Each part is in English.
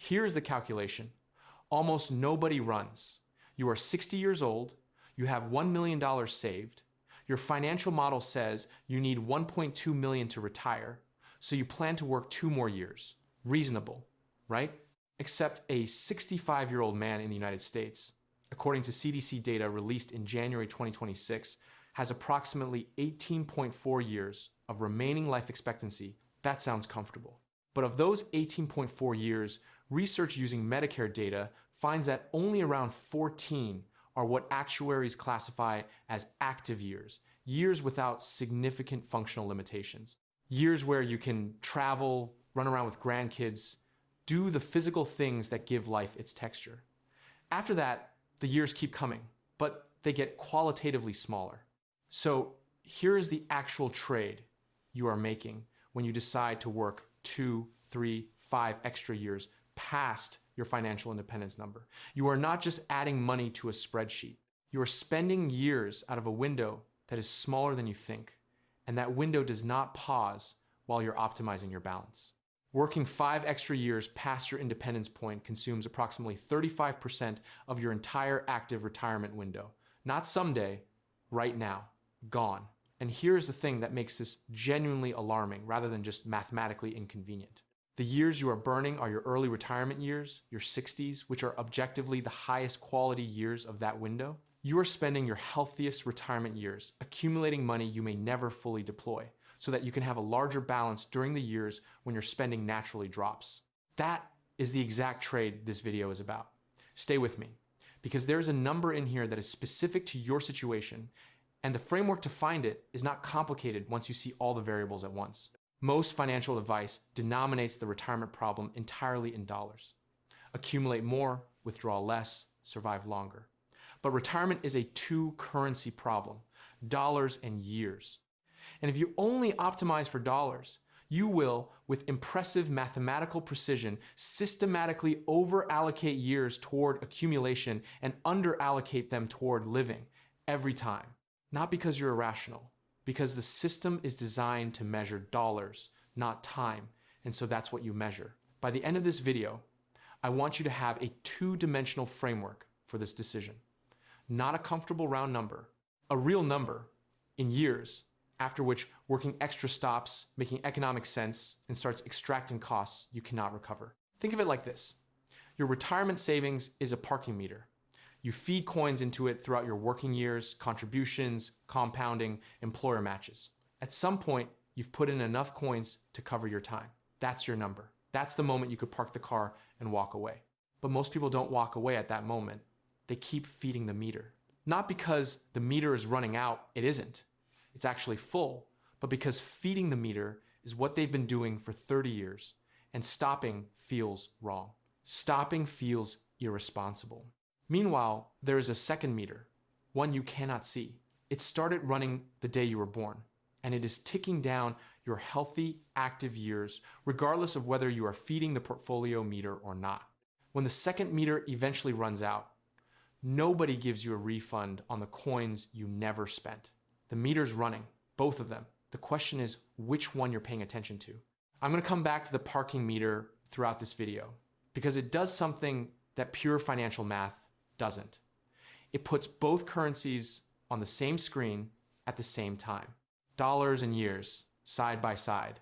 Here's the calculation. Almost nobody runs. You are 60 years old, you have $1 million saved, your financial model says you need $1.2 million to retire, so you plan to work 2 more years. Reasonable, right? Except a 65-year-old man in the United States, according to CDC data released in January 2026, has approximately 18.4 years of remaining life expectancy. That sounds comfortable. But of those 18.4 years, research using Medicare data finds that only around 14 are what actuaries classify as active years, years without significant functional limitations, years where you can travel, run around with grandkids, do the physical things that give life its texture. After that, the years keep coming, but they get qualitatively smaller. So here is the actual trade you are making when you decide to work 2, 3, 5 extra years past your financial independence number. You are not just adding money to a spreadsheet. You are spending years out of a window that is smaller than you think, and that window does not pause while you're optimizing your balance. Working 5 extra years past your independence point consumes approximately 35% of your entire active retirement window. Not someday, right now, gone. And here's the thing that makes this genuinely alarming rather than just mathematically inconvenient. The years you are burning are your early retirement years, your 60s, which are objectively the highest quality years of that window. You are spending your healthiest retirement years, accumulating money you may never fully deploy, so that you can have a larger balance during the years when your spending naturally drops. That is the exact trade this video is about. Stay with me, because there's a number in here that is specific to your situation, and the framework to find it is not complicated once you see all the variables at once. Most financial advice denominates the retirement problem entirely in dollars. Accumulate more, withdraw less, survive longer. But retirement is a two-currency problem, dollars and years. And if you only optimize for dollars, you will, with impressive mathematical precision, systematically over-allocate years toward accumulation and under-allocate them toward living every time. Not because you're irrational, because the system is designed to measure dollars, not time, and so that's what you measure. By the end of this video, I want you to have a two-dimensional framework for this decision. Not a comfortable round number, a real number in years, after which working extra stops making economic sense and starts extracting costs you cannot recover. Think of it like this. Your retirement savings is a parking meter. You feed coins into it throughout your working years, contributions, compounding, employer matches. At some point, you've put in enough coins to cover your time. That's your number. That's the moment you could park the car and walk away. But most people don't walk away at that moment. They keep feeding the meter. Not because the meter is running out, it isn't. It's actually full, but because feeding the meter is what they've been doing for 30 years, and stopping feels wrong. Stopping feels irresponsible. Meanwhile, there is a second meter, one you cannot see. It started running the day you were born, and it is ticking down your healthy, active years, regardless of whether you are feeding the portfolio meter or not. When the second meter eventually runs out, nobody gives you a refund on the coins you never spent. The meter's running, both of them. The question is which one you're paying attention to. I'm going to come back to the parking meter throughout this video because it does something that pure financial math doesn't. It puts both currencies on the same screen at the same time. Dollars and years, side by side.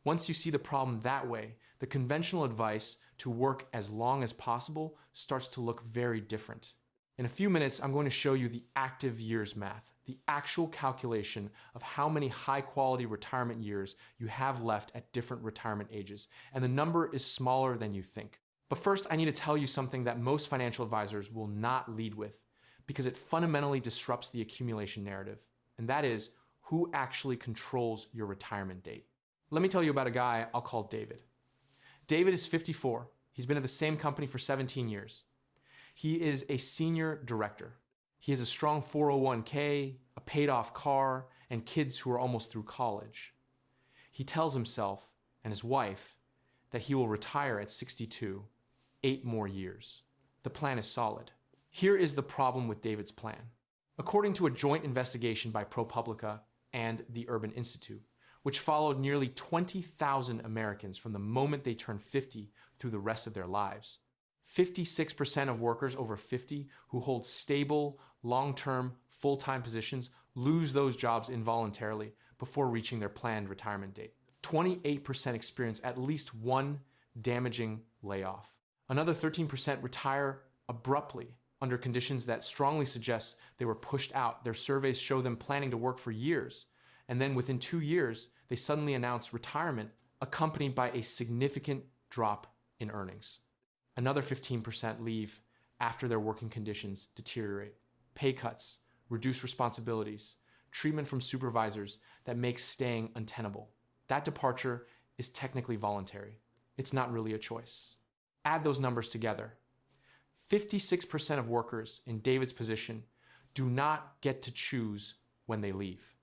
Once you see the problem that way, the conventional advice to work as long as possible starts to look very different. In a few minutes, I'm going to show you the active years math, the actual calculation of how many high-quality retirement years you have left at different retirement ages, and the number is smaller than you think. But first, I need to tell you something that most financial advisors will not lead with, because it fundamentally disrupts the accumulation narrative, and that is who actually controls your retirement date. Let me tell you about a guy I'll call David. David is 54. He's been at the same company for 17 years. He is a senior director. He has a strong 401k, a paid-off car, and kids who are almost through college. He tells himself and his wife that he will retire at 62, 8 more years. The plan is solid. Here is the problem with David's plan. According to a joint investigation by ProPublica and the Urban Institute, which followed nearly 20,000 Americans from the moment they turned 50 through the rest of their lives. 56% of workers over 50 who hold stable, long-term, full-time positions lose those jobs involuntarily before reaching their planned retirement date. 28% experience at least one damaging layoff. Another 13% retire abruptly under conditions that strongly suggest they were pushed out. Their surveys show them planning to work for years, and then within 2 years, they suddenly announce retirement, accompanied by a significant drop in earnings. Another 15% leave after their working conditions deteriorate. Pay cuts, reduced responsibilities, treatment from supervisors that makes staying untenable. That departure is technically voluntary. It's not really a choice. Add those numbers together. 56% of workers in David's position do not get to choose when they leave.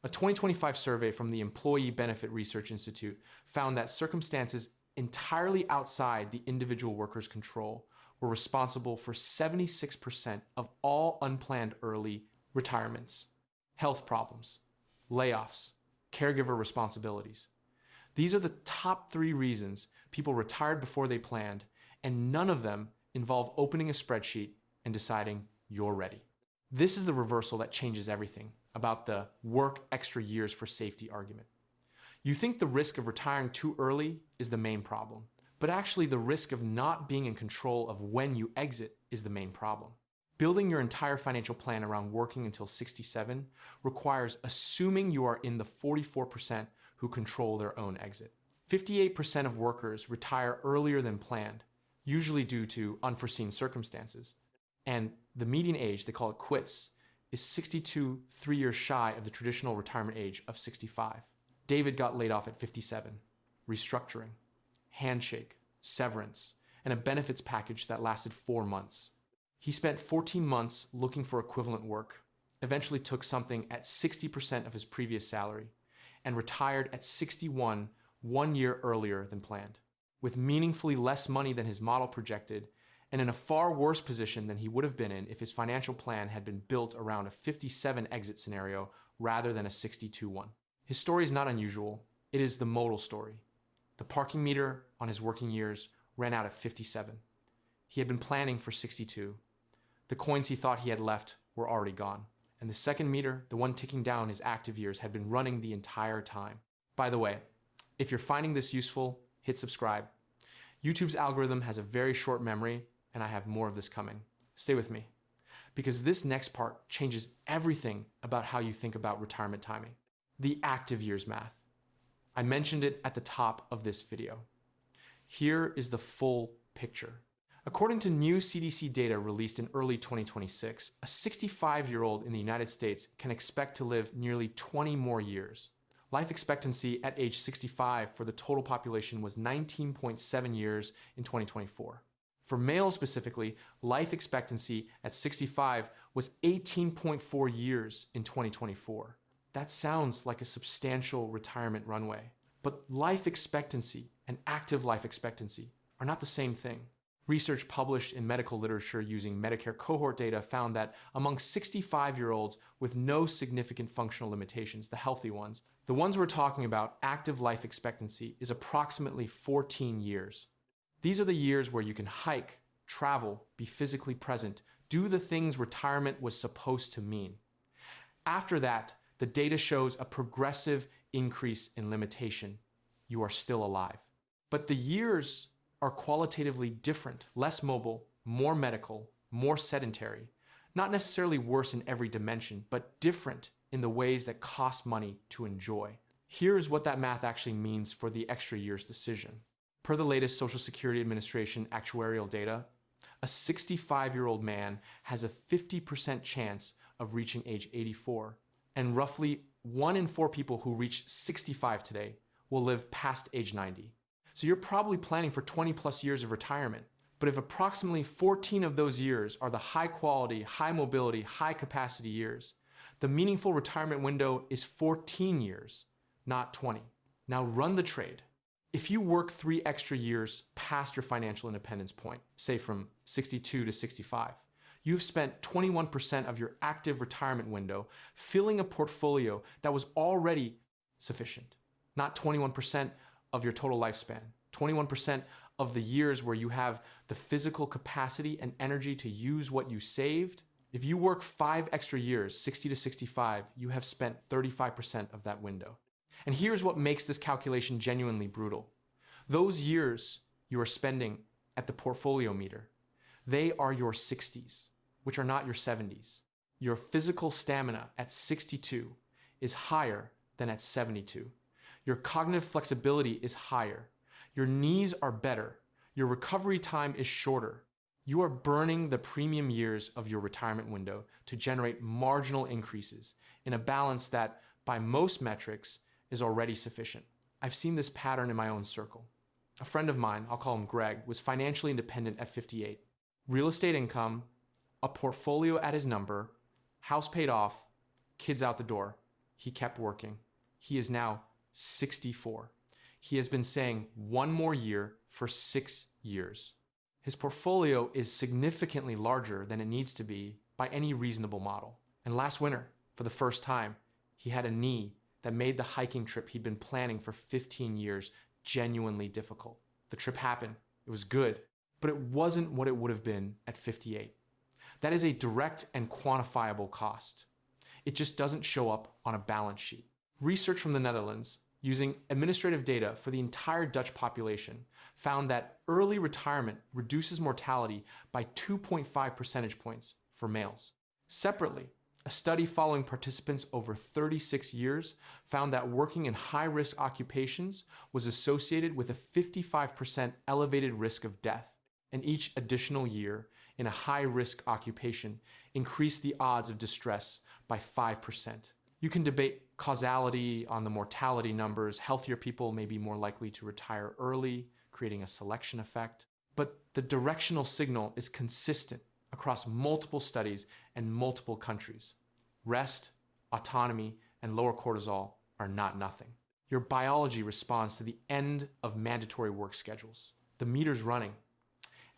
A 2025 survey from the Employee Benefit Research Institute found that circumstances entirely outside the individual worker's control were responsible for 76% of all unplanned early retirements, health problems, layoffs, caregiver responsibilities. These are the top 3 reasons people retired before they planned, and none of them involve opening a spreadsheet and deciding you're ready. This is the reversal that changes everything about the work extra years for safety argument. You think the risk of retiring too early is the main problem, but actually the risk of not being in control of when you exit is the main problem. Building your entire financial plan around working until 67 requires assuming you are in the 44% who control their own exit. 58% of workers retire earlier than planned, usually due to unforeseen circumstances. And the median age, they call it quits, is 62, 3 years shy of the traditional retirement age of 65. David got laid off at 57. Restructuring, handshake, severance, and a benefits package that lasted 4 months. He spent 14 months looking for equivalent work, eventually took something at 60% of his previous salary, and retired at 61, 1 year earlier than planned, with meaningfully less money than his model projected, and in a far worse position than he would have been in if his financial plan had been built around a 57 exit scenario rather than a 62 one. His story is not unusual. It is the modal story. The parking meter on his working years ran out at 57. He had been planning for 62. The coins he thought he had left were already gone. And the second meter, the one ticking down his active years, had been running the entire time. By the way, if you're finding this useful, hit subscribe. YouTube's algorithm has a very short memory, and I have more of this coming. Stay with me, because this next part changes everything about how you think about retirement timing. The active years math. I mentioned it at the top of this video. Here is the full picture. According to new CDC data released in early 2026, a 65-year-old in the United States can expect to live nearly 20 more years. Life expectancy at age 65 for the total population was 19.7 years in 2024. For males specifically, life expectancy at 65 was 18.4 years in 2024. That sounds like a substantial retirement runway. But life expectancy and active life expectancy are not the same thing. Research published in medical literature using Medicare cohort data found that among 65-year-olds with no significant functional limitations, the healthy ones, the ones we're talking about, active life expectancy is approximately 14 years. These are the years where you can hike, travel, be physically present, do the things retirement was supposed to mean. After that, the data shows a progressive increase in limitation. You are still alive. But the years are qualitatively different, less mobile, more medical, more sedentary, not necessarily worse in every dimension, but different in the ways that cost money to enjoy. Here's what that math actually means for the extra years decision. Per the latest Social Security Administration actuarial data, a 65-year-old man has a 50% chance of reaching age 84, and roughly 1 in 4 people who reach 65 today will live past age 90. So you're probably planning for 20 plus years of retirement. But if approximately 14 of those years are the high quality, high mobility, high capacity years, the meaningful retirement window is 14 years, not 20. Now run the trade. If you work 3 extra years past your financial independence point, say from 62 to 65, you've spent 21% of your active retirement window filling a portfolio that was already sufficient. not 21% of your total lifespan, 21% of the years where you have the physical capacity and energy to use what you saved. If you work 5 extra years, 60 to 65, you have spent 35% of that window. And here's what makes this calculation genuinely brutal. Those years you are spending at the portfolio meter, they are your 60s, which are not your 70s. Your physical stamina at 62 is higher than at 72. Your cognitive flexibility is higher. Your knees are better. Your recovery time is shorter. You are burning the premium years of your retirement window to generate marginal increases in a balance that, by most metrics, is already sufficient. I've seen this pattern in my own circle. A friend of mine, I'll call him Greg, was financially independent at 58. Real estate income, a portfolio at his number, house paid off, kids out the door. He kept working. He is now 64. He has been saying 1 more year for 6 years. His portfolio is significantly larger than it needs to be by any reasonable model. And last winter, for the first time, he had a knee that made the hiking trip he'd been planning for 15 years genuinely difficult. The trip happened. It was good, but it wasn't what it would have been at 58. That is a direct and quantifiable cost. It just doesn't show up on a balance sheet. Research from the Netherlands, using administrative data for the entire Dutch population, found that early retirement reduces mortality by 2.5 percentage points for males. Separately, a study following participants over 36 years found that working in high-risk occupations was associated with a 55% elevated risk of death, and each additional year in a high-risk occupation increased the odds of distress by 5%. You can debate causality on the mortality numbers. Healthier people may be more likely to retire early, creating a selection effect. But the directional signal is consistent across multiple studies and multiple countries. Rest, autonomy, and lower cortisol are not nothing. Your biology responds to the end of mandatory work schedules. The meter's running,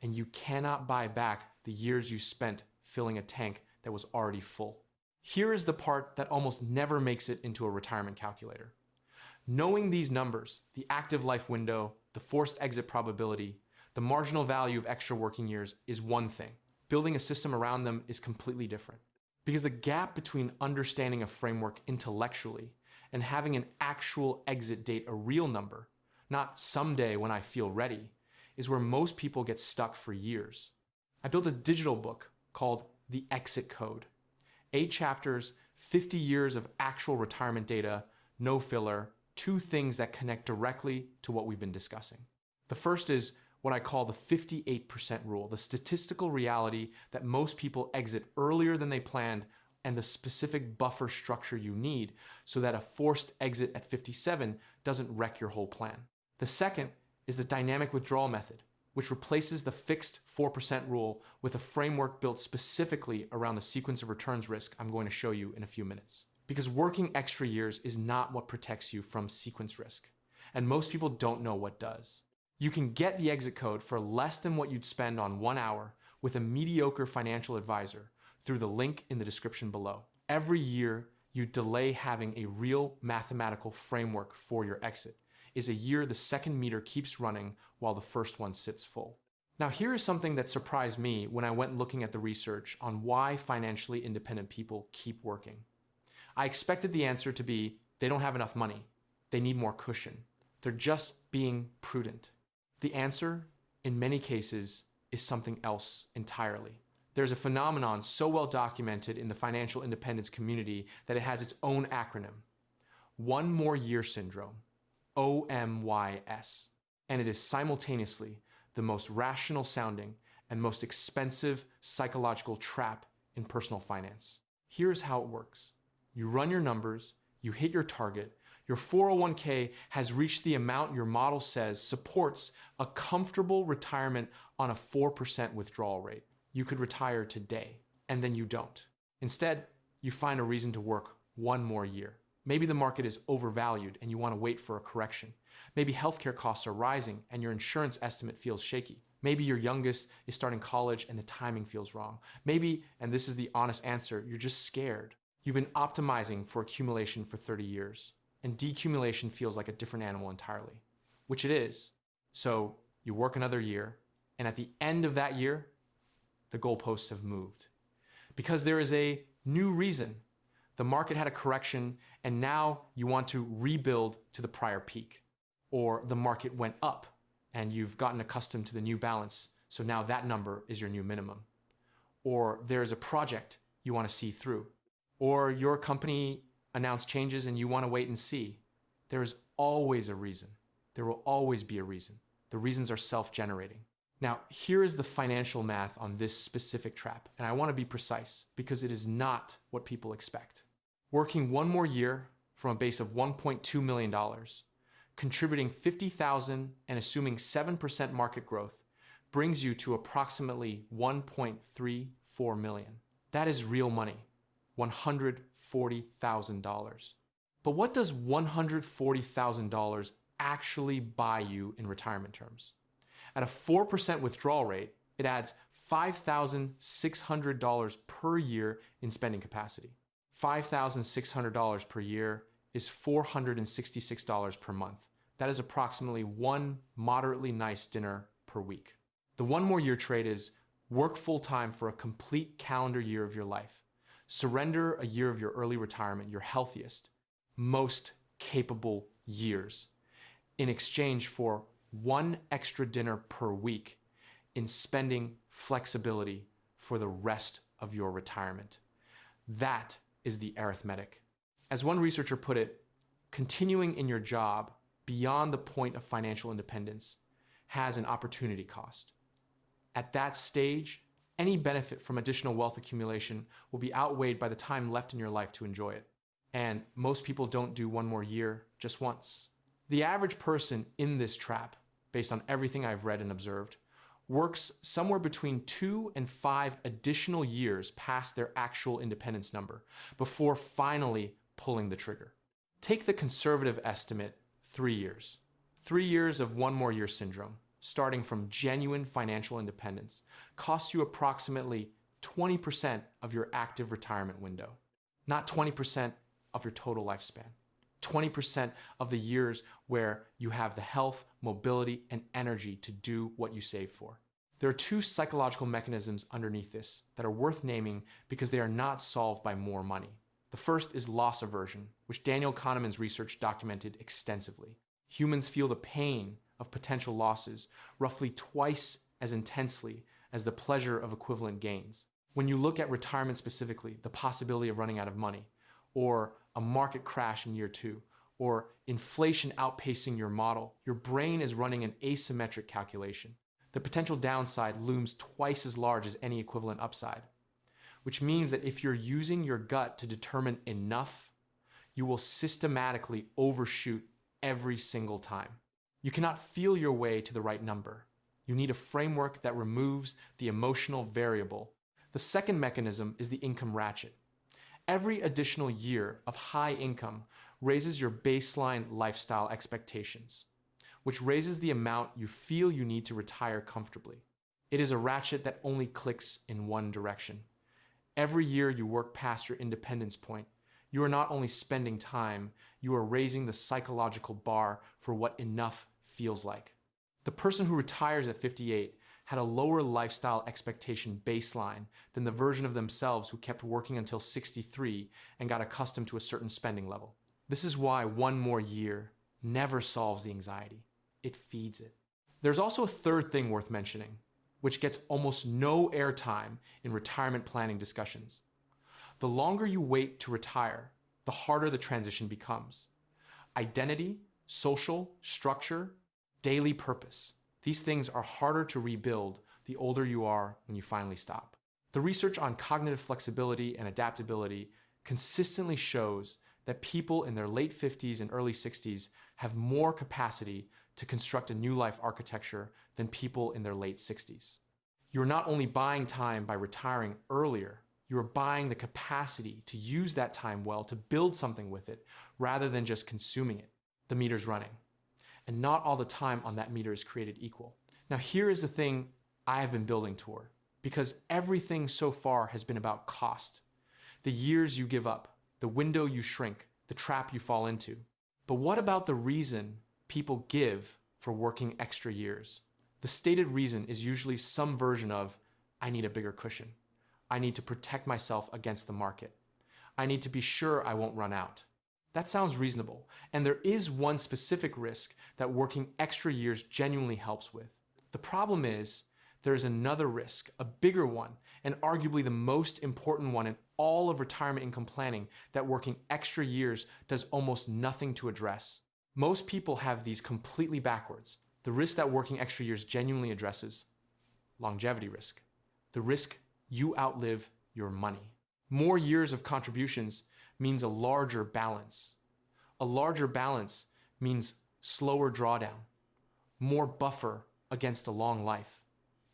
and you cannot buy back the years you spent filling a tank that was already full. Here is the part that almost never makes it into a retirement calculator. Knowing these numbers, the active life window, the forced exit probability, the marginal value of extra working years is one thing. Building a system around them is completely different. Because the gap between understanding a framework intellectually and having an actual exit date a real number, not someday when I feel ready, is where most people get stuck for years. I built a digital book called The Exit Code. 8 chapters, 50 years of actual retirement data, no filler, 2 things that connect directly to what we've been discussing. The first is what I call the 58% rule, the statistical reality that most people exit earlier than they planned, and the specific buffer structure you need so that a forced exit at 57 doesn't wreck your whole plan. The second is the dynamic withdrawal method, which replaces the fixed 4% rule with a framework built specifically around the sequence of returns risk I'm going to show you in a few minutes. Because working extra years is not what protects you from sequence risk, and most people don't know what does. You can get the exit code for less than what you'd spend on 1 hour with a mediocre financial advisor through the link in the description below. Every year you delay having a real mathematical framework for your exit is a year the second meter keeps running while the first one sits full. Now here is something that surprised me when I went looking at the research on why financially independent people keep working. I expected the answer to be they don't have enough money, they need more cushion, they're just being prudent. The answer, in many cases, is something else entirely. There's a phenomenon so well documented in the financial independence community that it has its own acronym. 1 More Year Syndrome, OMYS. And it is simultaneously the most rational sounding and most expensive psychological trap in personal finance. Here's how it works. You run your numbers, you hit your target, your 401k has reached the amount your model says supports a comfortable retirement on a 4% withdrawal rate. You could retire today, and then you don't. Instead, you find a reason to work 1 more year. Maybe the market is overvalued and you want to wait for a correction. Maybe healthcare costs are rising and your insurance estimate feels shaky. Maybe your youngest is starting college and the timing feels wrong. Maybe, and this is the honest answer, you're just scared. You've been optimizing for accumulation for 30 years. and decumulation feels like a different animal entirely, which it is. So you work another year, and at the end of that year, the goalposts have moved. Because there is a new reason. The market had a correction, and now you want to rebuild to the prior peak. Or the market went up, and you've gotten accustomed to the new balance, so now that number is your new minimum. Or there's a project you want to see through. Or your company announced changes and you want to wait and see. There is always a reason. There will always be a reason. The reasons are self-generating. Now, here is the financial math on this specific trap, and I want to be precise because it is not what people expect. Working one more year from a base of $1.2 million, contributing $50,000 and assuming 7% market growth brings you to approximately $1.34 million. That is real money, $140,000. But what does $140,000 actually buy you in retirement terms? At a 4% withdrawal rate, it adds $5,600 per year in spending capacity. $5,600 per year is $466 per month. That is approximately one moderately nice dinner per week. The one more year trade is work full-time for a complete calendar year of your life. Surrender a year of your early retirement, your healthiest, most capable years, in exchange for one extra dinner per week in spending flexibility for the rest of your retirement. That is the arithmetic. As one researcher put it, continuing in your job beyond the point of financial independence has an opportunity cost. At that stage, any benefit from additional wealth accumulation will be outweighed by the time left in your life to enjoy it. And most people don't do one more year just once. The average person in this trap, based on everything I've read and observed, works somewhere between 2 and 5 additional years past their actual independence number before finally pulling the trigger. Take the conservative estimate, 3 years. 3 years of one more year syndrome, starting from genuine financial independence, costs you approximately 20% of your active retirement window. Not 20% of your total lifespan. 20% of the years where you have the health, mobility, and energy to do what you save for. There are 2 psychological mechanisms underneath this that are worth naming because they are not solved by more money. The first is loss aversion, which Daniel Kahneman's research documented extensively. Humans feel the pain of potential losses roughly twice as intensely as the pleasure of equivalent gains. When you look at retirement specifically, the possibility of running out of money, or a market crash in year 2, or inflation outpacing your model, your brain is running an asymmetric calculation. The potential downside looms twice as large as any equivalent upside, which means that if you're using your gut to determine enough, you will systematically overshoot every single time. You cannot feel your way to the right number. You need a framework that removes the emotional variable. The second mechanism is the income ratchet. Every additional year of high income raises your baseline lifestyle expectations, which raises the amount you feel you need to retire comfortably. It is a ratchet that only clicks in one direction. Every year you work past your independence point, you are not only spending time, you are raising the psychological bar for what enough feels like. The person who retires at 58 had a lower lifestyle expectation baseline than the version of themselves who kept working until 63 and got accustomed to a certain spending level. This is why one more year never solves the anxiety. It feeds it. There's also a third thing worth mentioning, which gets almost no airtime in retirement planning discussions. The longer you wait to retire, the harder the transition becomes. Identity, social, structure, daily purpose. These things are harder to rebuild the older you are when you finally stop. The research on cognitive flexibility and adaptability consistently shows that people in their late 50s and early 60s have more capacity to construct a new life architecture than people in their late 60s. You're not only buying time by retiring earlier, you're buying the capacity to use that time well to build something with it rather than just consuming it. The meter's running. And not all the time on that meter is created equal. Now here is the thing I have been building toward, because everything so far has been about cost. The years you give up, the window you shrink, the trap you fall into. But what about the reason people give for working extra years? The stated reason is usually some version of, I need a bigger cushion. I need to protect myself against the market. I need to be sure I won't run out. That sounds reasonable, and there is one specific risk that working extra years genuinely helps with. The problem is, there is another risk, a bigger one, and arguably the most important one in all of retirement income planning that working extra years does almost nothing to address. Most people have these completely backwards. The risk that working extra years genuinely addresses: longevity risk. The risk you outlive your money. More years of contributions means a larger balance. A larger balance means slower drawdown, more buffer against a long life.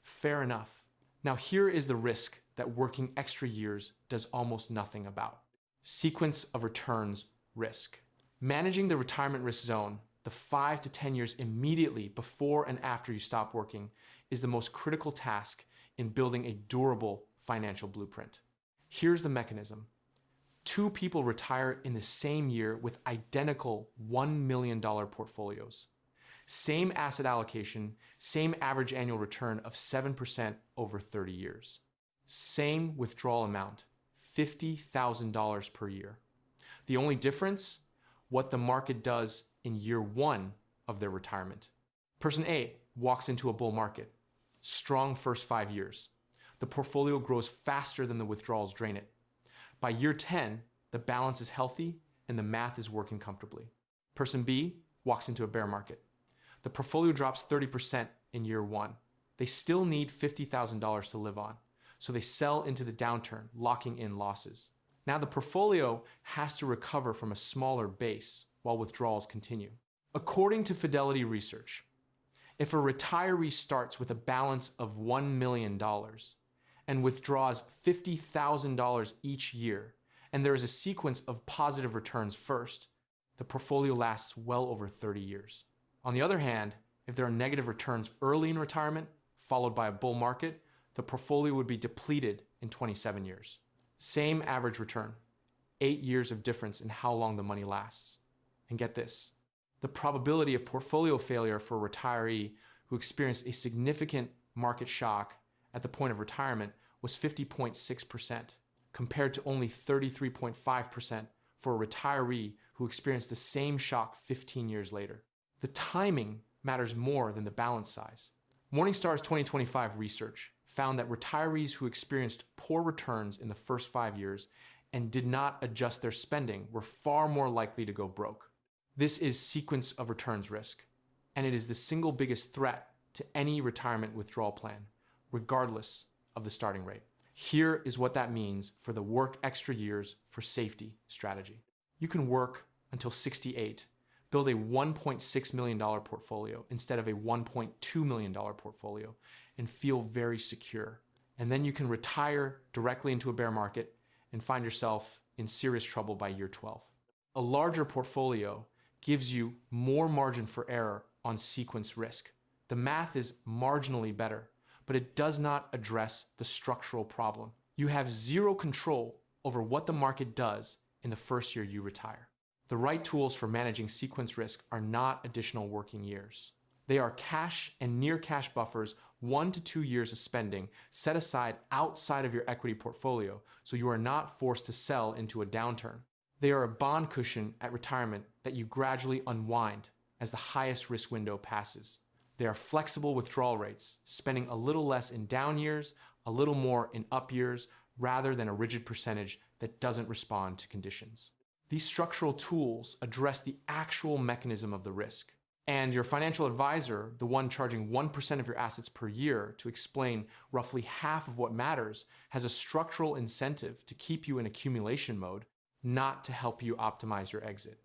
Fair enough. Now here is the risk that working extra years does almost nothing about. Sequence of returns risk. Managing the retirement risk zone, the 5 to 10 years immediately before and after you stop working, is the most critical task in building a durable financial blueprint. Here's the mechanism. 2 people retire in the same year with identical $1 million portfolios. Same asset allocation, same average annual return of 7% over 30 years. Same withdrawal amount, $50,000 per year. The only difference? What the market does in year 1 of their retirement. Person A walks into a bull market. Strong first 5 years. The portfolio grows faster than the withdrawals drain it. By year 10, the balance is healthy and the math is working comfortably. Person B walks into a bear market. The portfolio drops 30% in year 1. They still need $50,000 to live on, so they sell into the downturn, locking in losses. Now the portfolio has to recover from a smaller base while withdrawals continue. According to Fidelity Research, if a retiree starts with a balance of $1 million and withdraws $50,000 each year, and there is a sequence of positive returns first, the portfolio lasts well over 30 years. On the other hand, if there are negative returns early in retirement, followed by a bull market, the portfolio would be depleted in 27 years. Same average return, 8 years of difference in how long the money lasts. And get this, the probability of portfolio failure for a retiree who experienced a significant market shock at the point of retirement was 50.6%, compared to only 33.5% for a retiree who experienced the same shock 15 years later. The timing matters more than the balance size. Morningstar's 2025 research found that retirees who experienced poor returns in the first 5 years and did not adjust their spending were far more likely to go broke. This is sequence of returns risk, and it is the single biggest threat to any retirement withdrawal plan, regardless of the starting rate. Here is what that means for the work extra years for safety strategy. You can work until 68, build a $1.6 million portfolio instead of a $1.2 million portfolio, and feel very secure. And then you can retire directly into a bear market and find yourself in serious trouble by year 12. A larger portfolio gives you more margin for error on sequence risk. The math is marginally better, but it does not address the structural problem. You have zero control over what the market does in the first year you retire. The right tools for managing sequence risk are not additional working years. They are cash and near cash buffers, 1 to 2 years of spending set aside outside of your equity portfolio so you are not forced to sell into a downturn. They are a bond cushion at retirement that you gradually unwind as the highest risk window passes. They are flexible withdrawal rates, spending a little less in down years, a little more in up years, rather than a rigid percentage that doesn't respond to conditions. These structural tools address the actual mechanism of the risk. And your financial advisor, the one charging 1% of your assets per year to explain roughly half of what matters, has a structural incentive to keep you in accumulation mode, not to help you optimize your exit.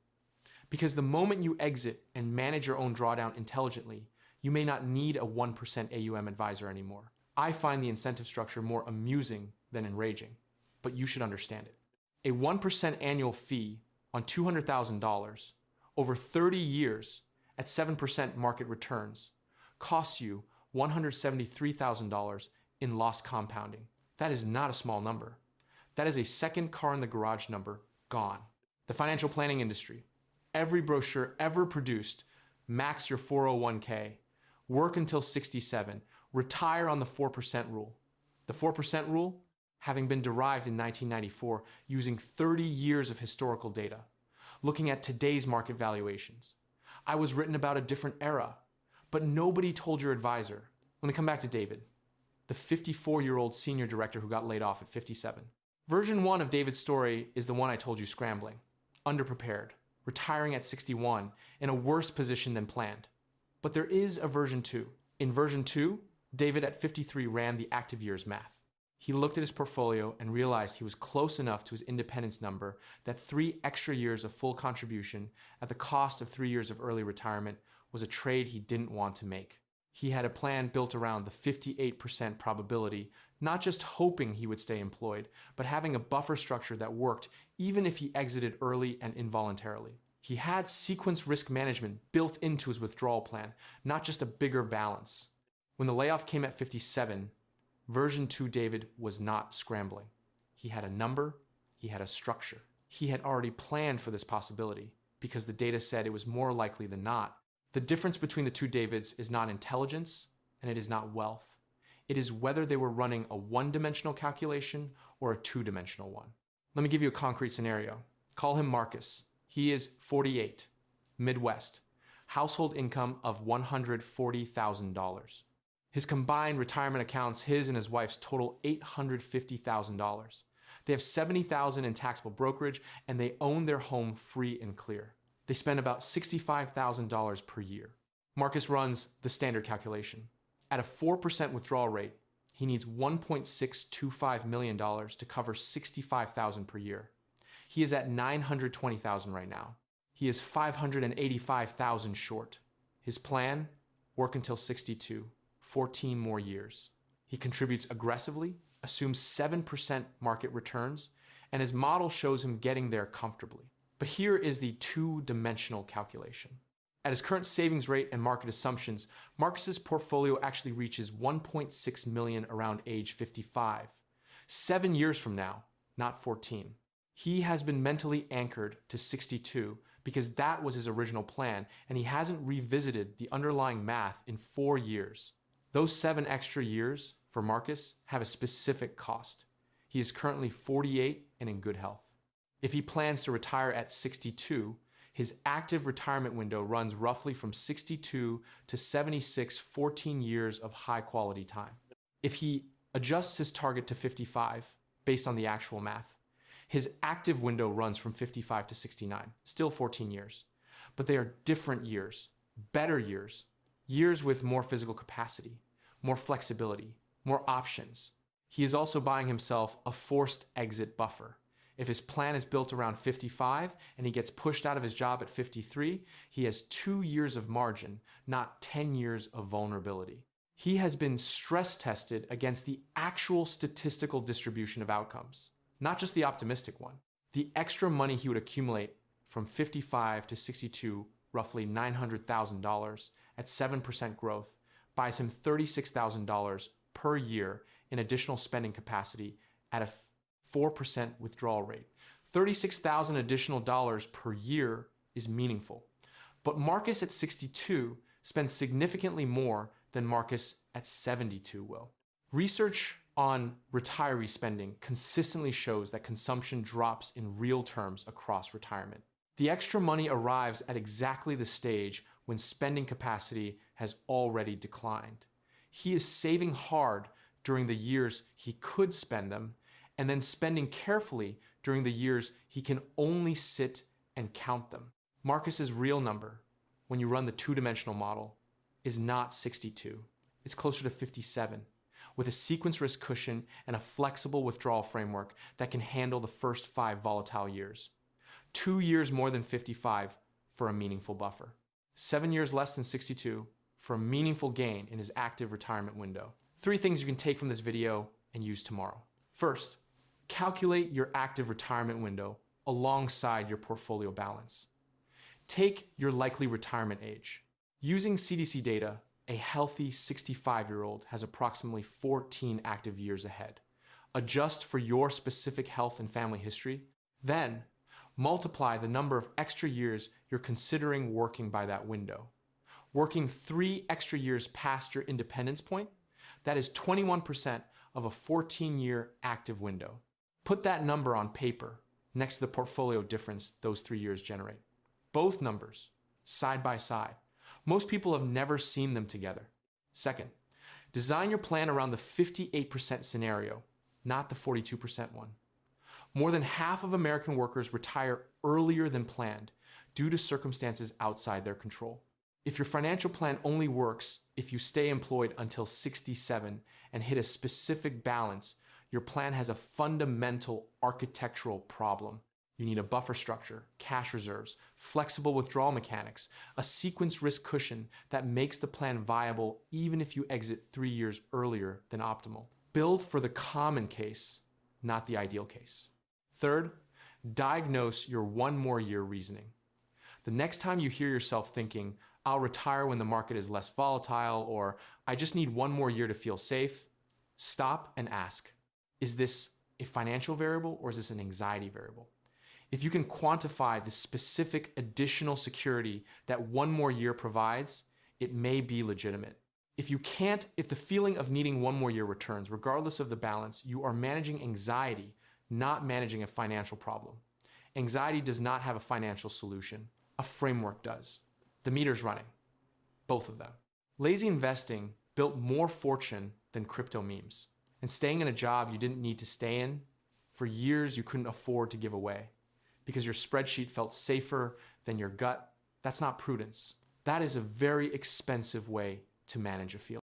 Because the moment you exit and manage your own drawdown intelligently, you may not need a 1% AUM advisor anymore. I find the incentive structure more amusing than enraging, but you should understand it. A 1% annual fee on $200,000 over 30 years at 7% market returns costs you $173,000 in lost compounding. That is not a small number. That is a second car in the garage number gone. The financial planning industry, every brochure ever produced, max your 401k, work until 67, retire on the 4% rule. The 4% rule, having been derived in 1994 using 30 years of historical data, looking at today's market valuations. I was written about a different era, but nobody told your advisor. Let me come back to David, the 54-year-old senior director who got laid off at 57. Version 1 of David's story is the one I told you, scrambling, underprepared, retiring at 61, in a worse position than planned. But there is a version 2. In version 2, David at 53 ran the active years math. He looked at his portfolio and realized he was close enough to his independence number that 3 extra years of full contribution at the cost of 3 years of early retirement was a trade he didn't want to make. He had a plan built around the 58% probability, not just hoping he would stay employed, but having a buffer structure that worked even if he exited early and involuntarily. He had sequence risk management built into his withdrawal plan, not just a bigger balance. When the layoff came at 57, version 2 David was not scrambling. He had a number, he had a structure. He had already planned for this possibility because the data said it was more likely than not. The difference between the two Davids is not intelligence and it is not wealth. It is whether they were running a one-dimensional calculation or a two-dimensional one. Let me give you a concrete scenario. Call him Marcus. He is 48, Midwest, household income of $140,000. His combined retirement accounts, his and his wife's, total $850,000. They have $70,000 in taxable brokerage and they own their home free and clear. They spend about $65,000 per year. Marcus runs the standard calculation. At a 4% withdrawal rate, he needs $1.625 million to cover $65,000 per year. He is at $920,000 right now. He is $585,000 short. His plan, work until 62, 14 more years. He contributes aggressively, assumes 7% market returns, and his model shows him getting there comfortably. But here is the two-dimensional calculation. At his current savings rate and market assumptions, Marcus's portfolio actually reaches $1.6 million around age 55. 7 years from now, not 14. He has been mentally anchored to 62 because that was his original plan, and he hasn't revisited the underlying math in 4 years. Those 7 extra years for Marcus have a specific cost. He is currently 48 and in good health. If he plans to retire at 62, his active retirement window runs roughly from 62 to 76, 14 years of high quality time. If he adjusts his target to 55, based on the actual math, his active window runs from 55 to 69, still 14 years. But they are different years, better years, years with more physical capacity, more flexibility, more options. He is also buying himself a forced exit buffer. If his plan is built around 55 and he gets pushed out of his job at 53, he has 2 years of margin, not 10 years of vulnerability. He has been stress tested against the actual statistical distribution of outcomes, not just the optimistic one. The extra money he would accumulate from 55 to 62, roughly $900,000 at 7% growth, buys him $36,000 per year in additional spending capacity at a 4% withdrawal rate. $36,000 additional dollars per year is meaningful. But Marcus at 62 spends significantly more than Marcus at 72 will. Research on retiree spending consistently shows that consumption drops in real terms across retirement. The extra money arrives at exactly the stage when spending capacity has already declined. He is saving hard during the years he could spend them, and then spending carefully during the years he can only sit and count them. Marcus's real number, when you run the two-dimensional model, is not 62. It's closer to 57, with a sequence risk cushion and a flexible withdrawal framework that can handle the first 5 volatile years. 2 years more than 55 for a meaningful buffer. 7 years less than 62 for a meaningful gain in his active retirement window. 3 things you can take from this video and use tomorrow. First, calculate your active retirement window alongside your portfolio balance. Take your likely retirement age. Using CDC data, a healthy 65-year-old has approximately 14 active years ahead. Adjust for your specific health and family history, then multiply the number of extra years you're considering working by that window. Working 3 extra years past your independence point, that is 21% of a 14-year active window. Put that number on paper next to the portfolio difference those 3 years generate. Both numbers, side by side. Most people have never seen them together. Second, design your plan around the 58% scenario, not the 42% one. More than half of American workers retire earlier than planned due to circumstances outside their control. If your financial plan only works if you stay employed until 67 and hit a specific balance, your plan has a fundamental architectural problem. You need a buffer structure, cash reserves, flexible withdrawal mechanics, a sequence risk cushion that makes the plan viable even if you exit 3 years earlier than optimal. Build for the common case, not the ideal case. Third, diagnose your 1 more year reasoning. The next time you hear yourself thinking, I'll retire when the market is less volatile, or I just need 1 more year to feel safe, stop and ask, is this a financial variable or is this an anxiety variable? If you can quantify the specific additional security that 1 more year provides, it may be legitimate. If you can't, if the feeling of needing 1 more year returns, regardless of the balance, you are managing anxiety, not managing a financial problem. Anxiety does not have a financial solution. A framework does. The meter's running. Both of them. Lazy investing built more fortune than crypto memes. And staying in a job you didn't need to stay in for years you couldn't afford to give away because your spreadsheet felt safer than your gut, that's not prudence. That is a very expensive way to manage a feeling.